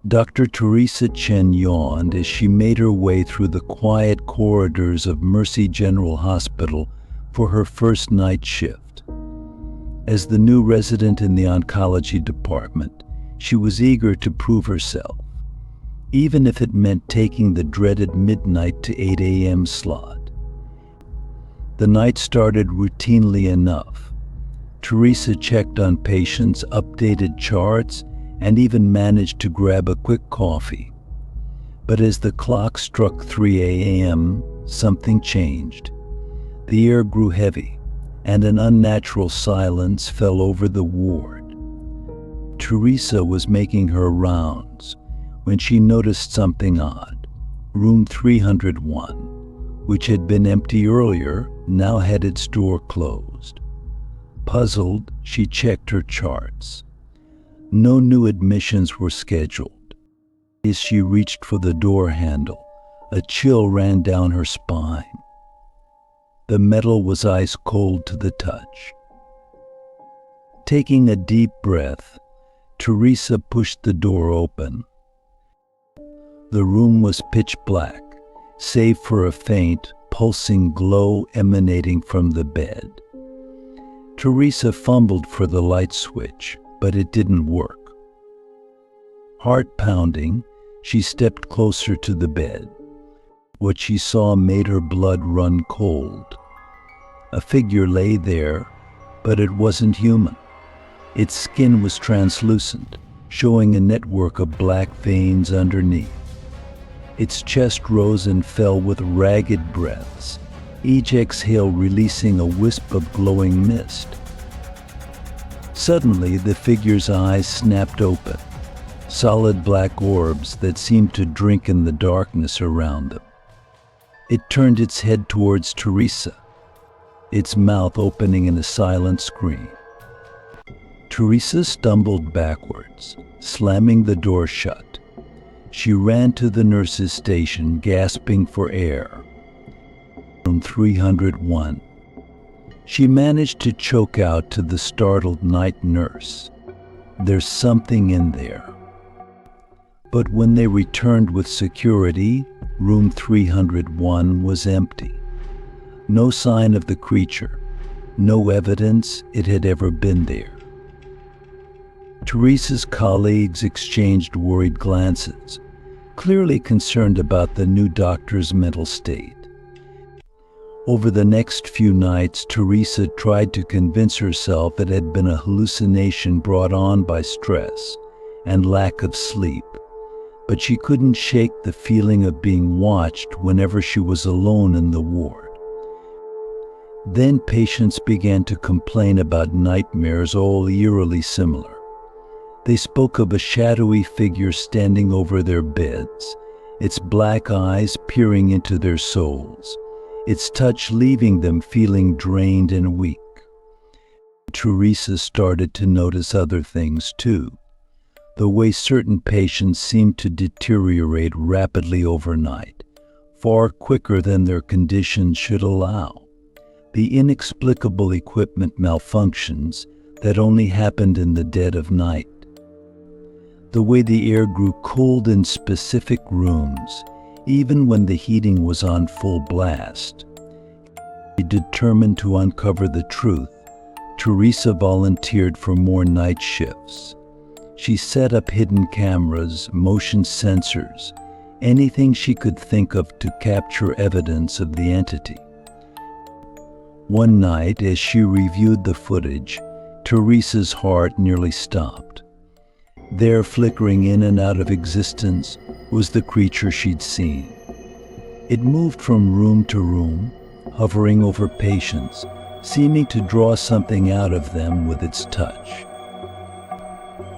Dr. Teresa Chen yawned as she made her way through the quiet corridors of Mercy General Hospital for her first night shift. As the new resident in the oncology department, she was eager to prove herself, even if it meant taking the dreaded midnight to 8 a.m. slot. The night started routinely enough. Teresa checked on patients, updated charts, and even managed to grab a quick coffee. But as the clock struck 3 a.m., something changed. The air grew heavy, and an unnatural silence fell over the ward. Teresa was making her rounds when she noticed something odd. Room 301, which had been empty earlier, now had its door closed. Puzzled, she checked her charts. No new admissions were scheduled. As she reached for the door handle, a chill ran down her spine. The metal was ice cold to the touch. Taking a deep breath, Teresa pushed the door open. The room was pitch black, save for a faint, pulsing glow emanating from the bed. Teresa fumbled for the light switch, but it didn't work. Heart pounding, she stepped closer to the bed. What she saw made her blood run cold. A figure lay there, but it wasn't human. Its skin was translucent, showing a network of black veins underneath. Its chest rose and fell with ragged breaths, each exhale releasing a wisp of glowing mist. Suddenly, the figure's eyes snapped open, solid black orbs that seemed to drink in the darkness around them. It turned its head towards Teresa, its mouth opening in a silent scream. Teresa stumbled backwards, slamming the door shut. She ran to the nurse's station, gasping for air. Room 301. She managed to choke out to the startled night nurse, "There's something in there." But when they returned with security, room 301 was empty. No sign of the creature, no evidence it had ever been there. Teresa's colleagues exchanged worried glances, clearly concerned about the new doctor's mental state. Over the next few nights, Teresa tried to convince herself it had been a hallucination brought on by stress and lack of sleep, but she couldn't shake the feeling of being watched whenever she was alone in the ward. Then patients began to complain about nightmares, all eerily similar. They spoke of a shadowy figure standing over their beds, its black eyes peering into their souls, its touch leaving them feeling drained and weak. Teresa started to notice other things too. The way certain patients seemed to deteriorate rapidly overnight, far quicker than their conditions should allow. The inexplicable equipment malfunctions that only happened in the dead of night. The way the air grew cold in specific rooms, even when the heating was on full blast. Determined to uncover the truth, Teresa volunteered for more night shifts. She set up hidden cameras, motion sensors, anything she could think of to capture evidence of the entity. One night, as she reviewed the footage, Teresa's heart nearly stopped. There, flickering in and out of existence, was the creature she'd seen. It moved from room to room, hovering over patients, seeming to draw something out of them with its touch.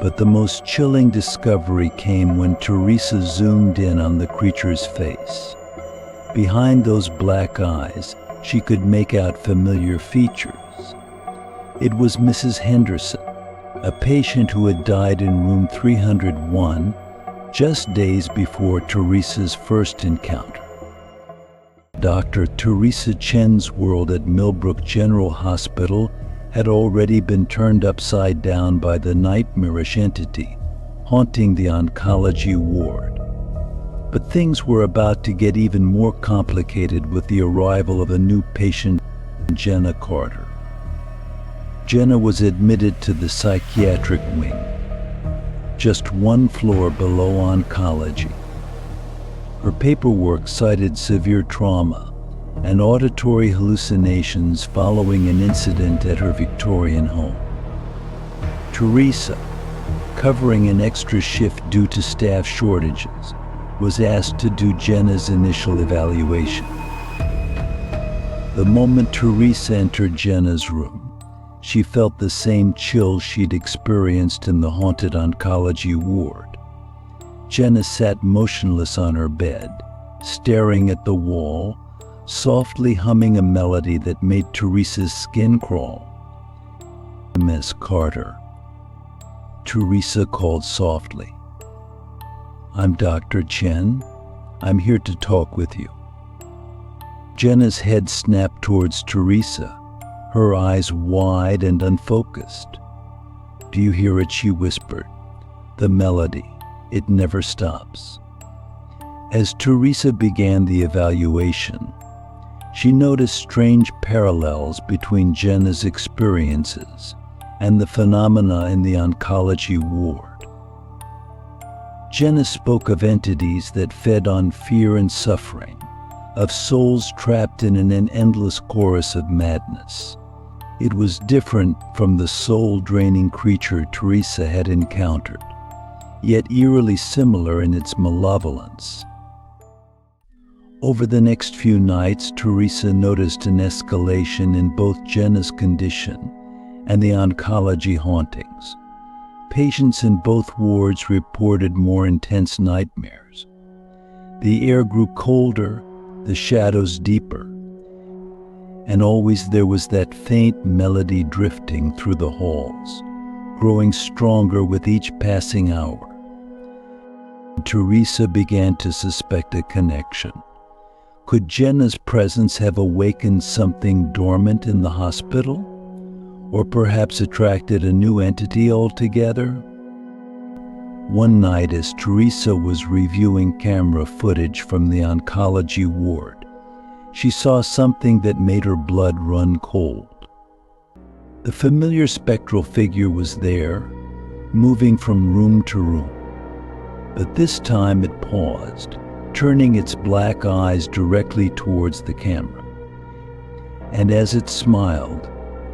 But the most chilling discovery came when Teresa zoomed in on the creature's face. Behind those black eyes, she could make out familiar features. It was Mrs. Henderson, a patient who had died in room 301 just days before Teresa's first encounter. Dr. Teresa Chen's world at Millbrook General Hospital had already been turned upside down by the nightmarish entity, haunting the oncology ward. But things were about to get even more complicated with the arrival of a new patient, Jenna Carter. Jenna was admitted to the psychiatric wing, just one floor below oncology. Her paperwork cited severe trauma and auditory hallucinations following an incident at her Victorian home. Teresa, covering an extra shift due to staff shortages, was asked to do Jenna's initial evaluation. The moment Teresa entered Jenna's room, she felt the same chill she'd experienced in the haunted oncology ward. Jenna sat motionless on her bed, staring at the wall, softly humming a melody that made Teresa's skin crawl. "Miss Carter," Teresa called softly. "I'm Dr. Chen. I'm here to talk with you." Jenna's head snapped towards Teresa, her eyes wide and unfocused. "Do you hear it?" she whispered. "The melody. It never stops." As Teresa began the evaluation, she noticed strange parallels between Jenna's experiences and the phenomena in the oncology ward. Jenna spoke of entities that fed on fear and suffering, of souls trapped in an endless chorus of madness. It was different from the soul-draining creature Teresa had encountered, yet eerily similar in its malevolence. Over the next few nights, Teresa noticed an escalation in both Jenna's condition and the oncology hauntings. Patients in both wards reported more intense nightmares. The air grew colder, the shadows deeper, and always there was that faint melody drifting through the halls, growing stronger with each passing hour. Teresa began to suspect a connection. Could Jenna's presence have awakened something dormant in the hospital? Or perhaps attracted a new entity altogether? One night, as Teresa was reviewing camera footage from the oncology ward, she saw something that made her blood run cold. The familiar spectral figure was there, moving from room to room. But this time it paused, turning its black eyes directly towards the camera. And as it smiled,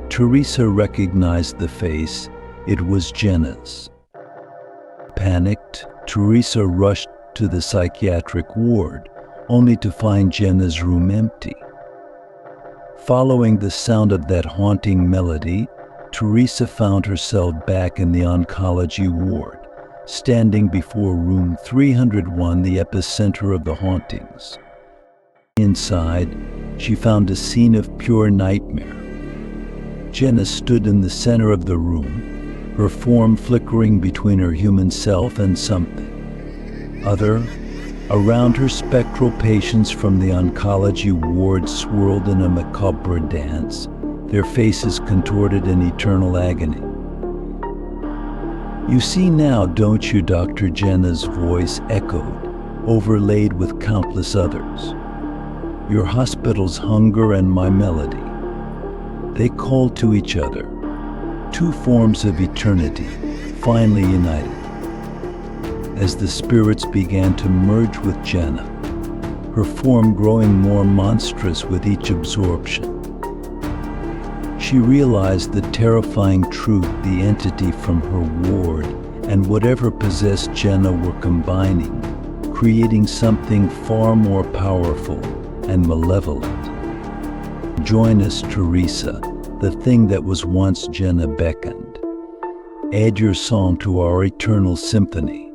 Teresa recognized the face. It was Jenna's. Panicked, Teresa rushed to the psychiatric ward, only to find Jenna's room empty. Following the sound of that haunting melody, Teresa found herself back in the oncology ward, standing before room 301, the epicenter of the hauntings. Inside, she found a scene of pure nightmare. Jenna stood in the center of the room, her form flickering between her human self and something other. Around her, spectral patients from the oncology ward swirled in a macabre dance, their faces contorted in eternal agony. "You see now, don't you?" Dr. Jenna's voice echoed, overlaid with countless others. "Your hospital's hunger and my melody. They called to each other, two forms of eternity, finally united." As the spirits began to merge with Jenna, her form growing more monstrous with each absorption, she realized the terrifying truth: the entity from her ward and whatever possessed Jenna were combining, creating something far more powerful and malevolent. Join us, Teresa, the thing that was once Jenna beckoned. Add your song to our eternal symphony.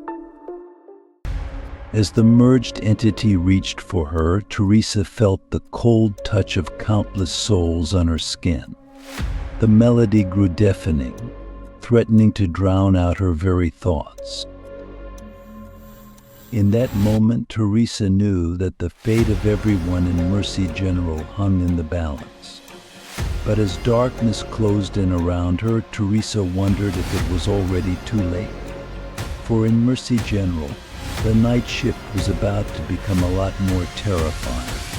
As the merged entity reached for her, Teresa felt the cold touch of countless souls on her skin. The melody grew deafening, threatening to drown out her very thoughts. In that moment, Teresa knew that the fate of everyone in Mercy General hung in the balance. But as darkness closed in around her, Teresa wondered if it was already too late. for in Mercy General, the night shift was about to become a lot more terrifying.